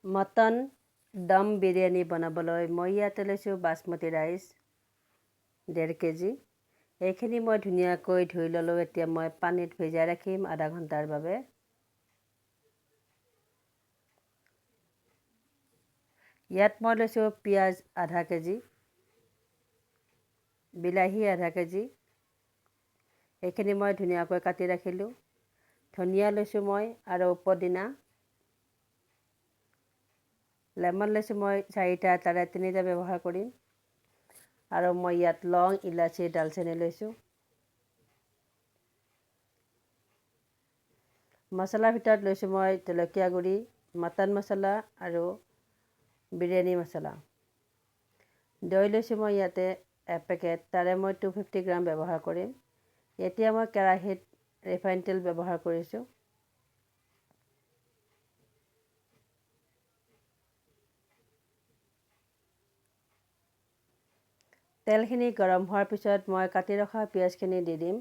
Mutton দম বিৰিয়ানী বনাবলৈ মই ইয়াতে লৈছোঁ বাসমতি ৰাইচ 1.5 কেজি। এইখিনি মই ধুনীয়াকৈ ধুই ল'লোঁ। এতিয়া মই পানীত ভিজাই ৰাখিম আধা ঘণ্টাৰ বাবে। ইয়াত মই লৈছোঁ পিঁয়াজ আধা কেজি, বিলাহী আধা কেজি। এইখিনি মই ধুনীয়াকৈ কাটি ৰাখিলোঁ। ধনিয়া লৈছোঁ মই আৰু পদিনা। লেমন লৈছোঁ মই 4টা, তাৰে 3টা ব্যৱহাৰ কৰিম। আৰু মই ইয়াত লং, ইলাচি, ডালচেনি লৈছোঁ। মছলাৰ ভিতৰত লৈছোঁ মই জলকীয়া গুড়ি, মটন মছলা আৰু বিৰিয়ানী মছলা। দৈ লৈছোঁ মই ইয়াতে 1 পেকেট, তাৰে মই 250 গ্ৰাম ব্যৱহাৰ কৰিম। এতিয়া মই কেৰাহীত ৰিফাইন তেল ব্যৱহাৰ কৰিছোঁ। তেলখিনি গৰম হোৱাৰ পিছত মই কাটি ৰখা পিঁয়াজখিনি দি দিম।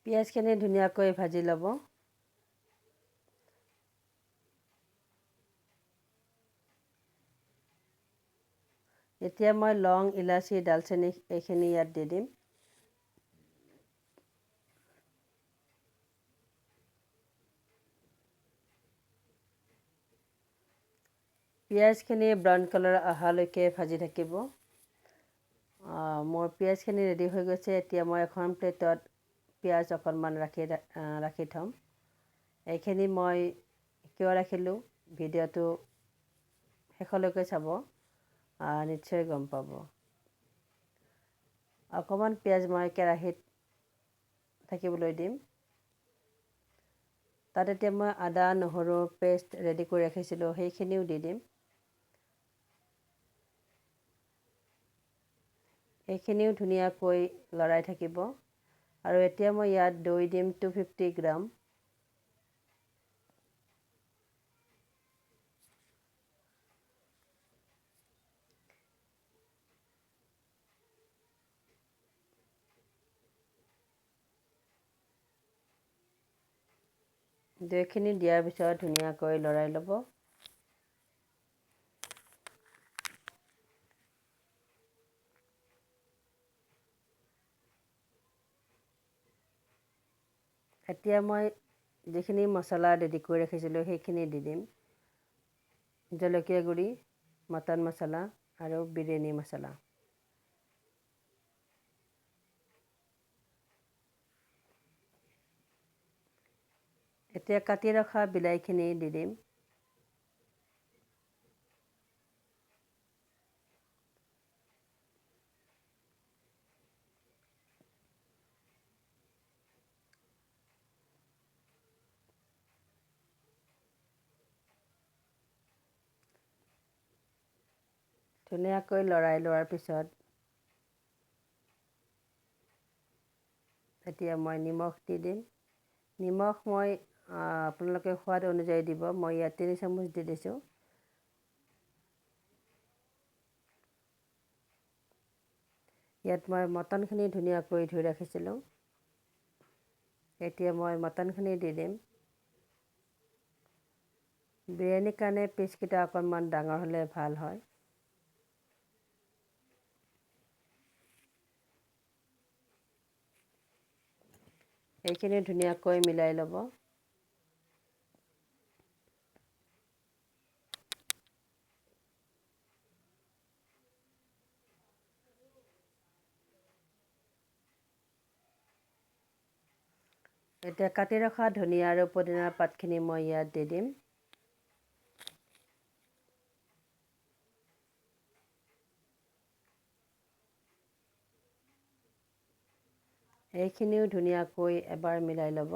পিঁয়াজখিনি ধুনীয়াকৈ ভাজি ল'ব। এতিয়া মই লং, ইলাচি, ডালচেনি এইখিনি ইয়াত দি দিম। পিঁয়াজখিনি ব্ৰাউন কালাৰ অহালৈকে ভাজি থাকিব। মোৰ পিঁয়াজখিনি ৰেডি হৈ গৈছে। এতিয়া মই এখন প্লেটত পিঁয়াজ অকণমান ৰাখি থ'ম। এইখিনি মই কিয় ৰাখিলোঁ, ভিডিঅ'টো শেষলৈকে চাব, নিশ্চয় গম পাব। অকণমান পিঁয়াজ মই কেৰাহীত থাকিবলৈ দিম। তাত এতিয়া মই আদা নহৰু পেষ্ট ৰেডি কৰি ৰাখিছিলোঁ, সেইখিনিও দি দিম। এইখিনিও ধুনীয়াকৈ লৰাই থাকিব। আৰু এতিয়া মই ইয়াত দৈ দিম 250 গ্ৰাম। দৈখিনি দিয়াৰ পিছত ধুনীয়াকৈ লৰাই ল'ব। এতিয়া মই যিখিনি মছলা ৰেডি কৰি ৰাখিছিলোঁ সেইখিনি দি দিম। জলকীয়া গুড়ি, মটন মছলা আৰু বিৰিয়ানী মছলা। এতিয়া কাটি ৰখা বিলাহীখিনি দি দিম। ধুনীয়াকৈ লৰাই লোৱাৰ পিছত এতিয়া মই নিমখ দি দিম। নিমখ মই আপোনালোকে সোৱাদ অনুযায়ী দিব। মই ইয়াত 3 চামুচ দি দিছোঁ। ইয়াত মই মটনখিনি ধুনীয়াকৈ ধুই ৰাখিছিলোঁ। এতিয়া মই মটনখিনি দি দিম। বিৰিয়ানীৰ কাৰণে পিচকেইটা অকণমান ডাঙৰ হ'লে ভাল হয়। এইখিনি ধুনীয়াকৈ মিলাই ল'ব। এতিয়া কাটি ৰখা ধনিয়া আৰু পদিনাৰ পাতখিনি মই ইয়াত দি দিম। এইখিনিও ধুনীয়াকৈ এবাৰ মিলাই ল'ব।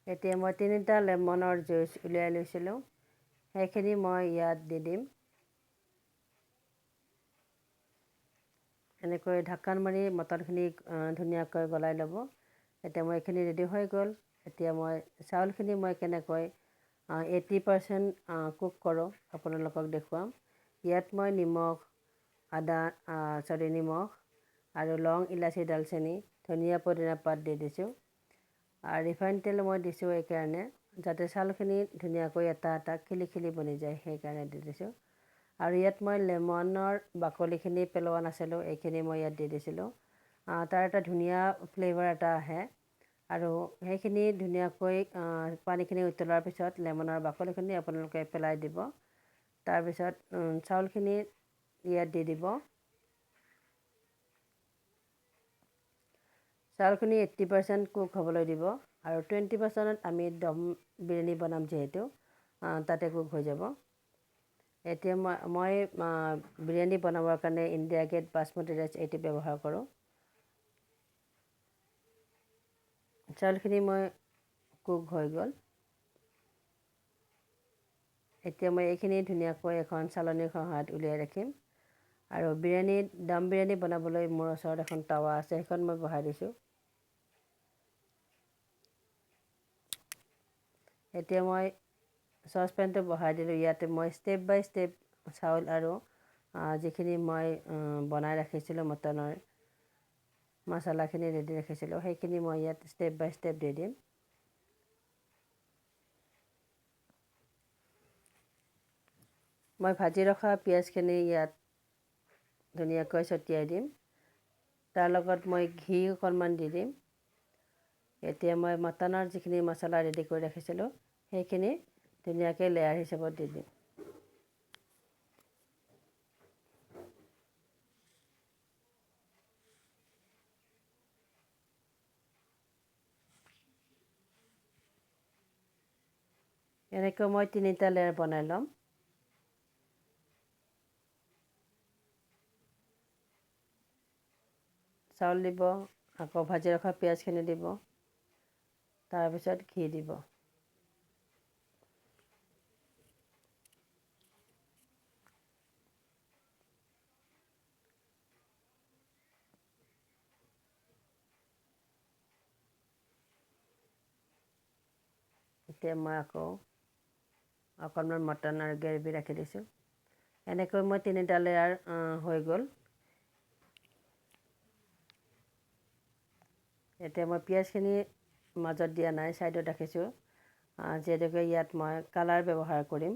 এতিয়া মই 3টা লেমনৰ জুইচ উলিয়াই লৈছিলোঁ, সেইখিনি মই ইয়াত দি দিম। এনেকৈ ঢাকন মাৰি মটনখিনি ধুনীয়াকৈ গলাই ল'ব। এতিয়া মই এইখিনি ৰেডি হৈ গ'ল। এতিয়া মই চাউলখিনি মই কেনেকৈ 80% কুক কৰোঁ আপোনালোকক দেখুৱাম। ইয়াত মই নিমখ আৰু লং, ইলাচি, ডালচেনি, ধনিয়া, পুদিনা পাত দি দিছোঁ। আৰু ৰিফাইন তেল মই দিছোঁ এইকাৰণে যাতে চাউলখিনি ধুনীয়াকৈ এটা এটা খিলি খিলি বনি যায়, সেইকাৰণে দি দিছোঁ। আৰু ইয়াত মই লেমনৰ বাকলিখিনি পেলোৱা নাছিলোঁ, এইখিনি মই ইয়াত দি দিছিলোঁ। তাৰ এটা ধুনীয়া ফ্লেভাৰ এটা আহে। আৰু সেইখিনি ধুনীয়াকৈ পানীখিনি উতলাৰ পিছত লেমনৰ বাকলিখিনি আপোনালোকে পেলাই দিব। তাৰপিছত চাউলখিনি ইয়াত দি দিব। চাউলখিনি 80% কুক হ'বলৈ দিব আৰু 20% আমি দম বিৰিয়ানী বনাম যিহেতু তাতে কুক হৈ যাব। এতিয়া মই বিৰিয়ানী বনাবৰ কাৰণে ইণ্ডিয়া গেট বাসমতি ৰাইচ এইটো ব্যৱহাৰ কৰোঁ। চাউলখিনি মই কুক হৈ গ'ল। এতিয়া মই এইখিনি ধুনীয়াকৈ এখন চালনীৰ সহায়ত উলিয়াই ৰাখিম। আৰু দম বিৰিয়ানী বনাবলৈ মোৰ ওচৰত এখন টাৱা আছে, সেইখন মই বহাই দিছোঁ। এতিয়া মই চচপেনটো বহাই দিলোঁ। ইয়াতে মই ষ্টেপ বাই ষ্টেপ চাউল আৰু যিখিনি মই বনাই ৰাখিছিলোঁ মটনৰ মচলাখিনি ৰেডি ৰাখিছিলোঁ, সেইখিনি মই ইয়াত ষ্টেপ বাই ষ্টেপ দি দিম। মই ভাজি ৰখা পিঁয়াজখিনি ইয়াত ধুনীয়াকৈ ছটিয়াই দিম। তাৰ লগত মই ঘি অকণমান দি দিম। এতিয়া মই মটনৰ যিখিনি মচলা ৰেডি কৰি ৰাখিছিলোঁ, সেইখিনি ধুনীয়াকৈ লেয়াৰ হিচাপত দি দিম। এনেকৈ মই 3টা লেয়াৰ বনাই ল'ম। চাউল দিব, আকৌ ভাজি ৰখা পিঁয়াজখিনি দিব, তাৰপিছত ঘি দিব। এতিয়া মই আকৌ অকণমান মটন আৰু গ্ৰেভি ৰাখি দিছোঁ। এনেকৈ মই 3টা লেয়াৰ হৈ গ'ল। এতিয়া মই পিঁয়াজখিনি মাজত দিয়া নাই, ছাইডত ৰাখিছোঁ, যিহেতুকে ইয়াত মই কালাৰ ব্যৱহাৰ কৰিম।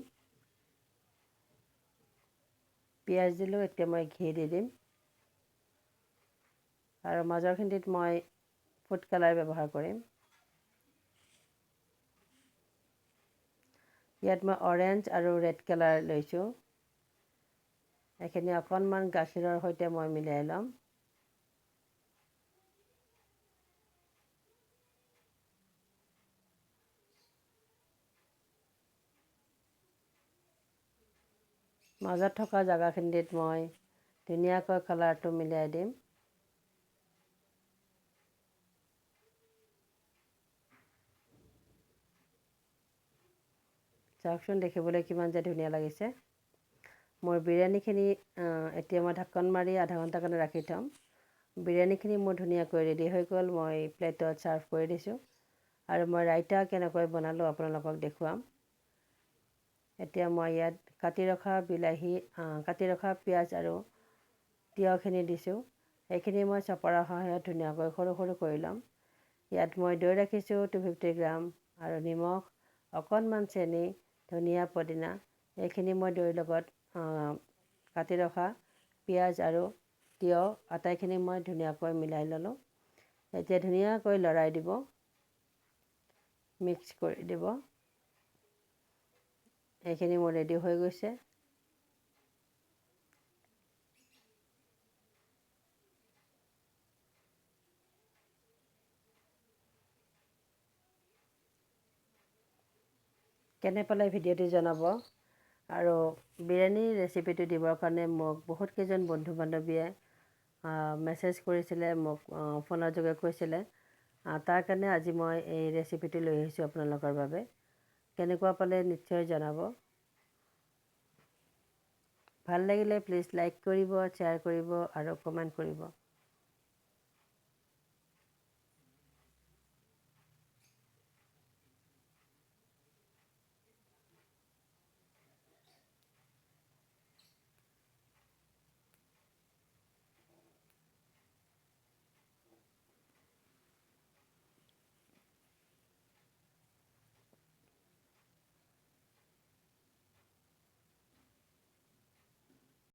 পিঁয়াজ দিলোঁ, এতিয়া মই ঘি দি দিম। আৰু মাজৰখিনিত মই ফুড কালাৰ ব্যৱহাৰ কৰিম। ইয়াত মই অৰেঞ্জ আৰু ৰেড কালাৰ লৈছোঁ। এইখিনি অকণমান গাখীৰৰ সৈতে মই মিলাই ল'ম। মাজত থকা জেগাখিনিত মই ধুনীয়াকৈ কালাৰটো মিলাই দিম। চাওকচোন দেখিবলৈ কিমান যে ধুনীয়া লাগিছে। মোৰ বিৰিয়ানীখিনি এতিয়া মই ঢাকন মাৰি আধা ঘণ্টাৰ কাৰণে ৰাখি থ'ম। বিৰিয়ানীখিনি মোৰ ধুনীয়াকৈ ৰেডি হৈ গ'ল। মই প্লেটত ছাৰ্ভ কৰি দিছোঁ। আৰু মই ৰাইতা কেনেকৈ বনালোঁ আপোনালোকক দেখুৱাম। এতিয়া মই ইয়াত কাটি ৰখা পিঁয়াজ আৰু তিয়ঁহখিনি দিছোঁ। সেইখিনি মই চপৰাৰ সহায়ত ধুনীয়াকৈ সৰু সৰু কৰি ল'ম। ইয়াত মই দৈ ৰাখিছোঁ 250 গ্ৰাম আৰু নিমখ, অকণমান চেনি, ধনিয়া, পুদিনা, এইখিনি মই দৈৰ লগত কাটি ৰখা পিঁয়াজ আৰু তিয়ঁহ আটাইখিনি মই ধুনীয়াকৈ মিলাই ল'লোঁ। এতিয়া ধুনীয়াকৈ লৰাই দিব, মিক্স কৰি দিব। এইখিনি মোৰ ৰেডি হৈ গৈছে। কেনে পালে ভিডিঅ'টি জনাব। আৰু বিৰিয়ানীৰ ৰেচিপিটো দিবৰ কাৰণে মোক বহুত কেইজন বন্ধু বান্ধৱীয়ে মেছেজ কৰিছিলে, মোক ফোনৰ যোগে কৈছিলে। তাৰ কাৰণে আজি মই এই ৰেচিপিটো লৈ আহিছোঁ আপোনালোকৰ বাবে। কেনেকুৱা পালে নিশ্চয় জনাব। ভাল লাগিলে প্লিজ লাইক কৰিব, শ্বেয়াৰ কৰিব আৰু কমেণ্ট কৰিব।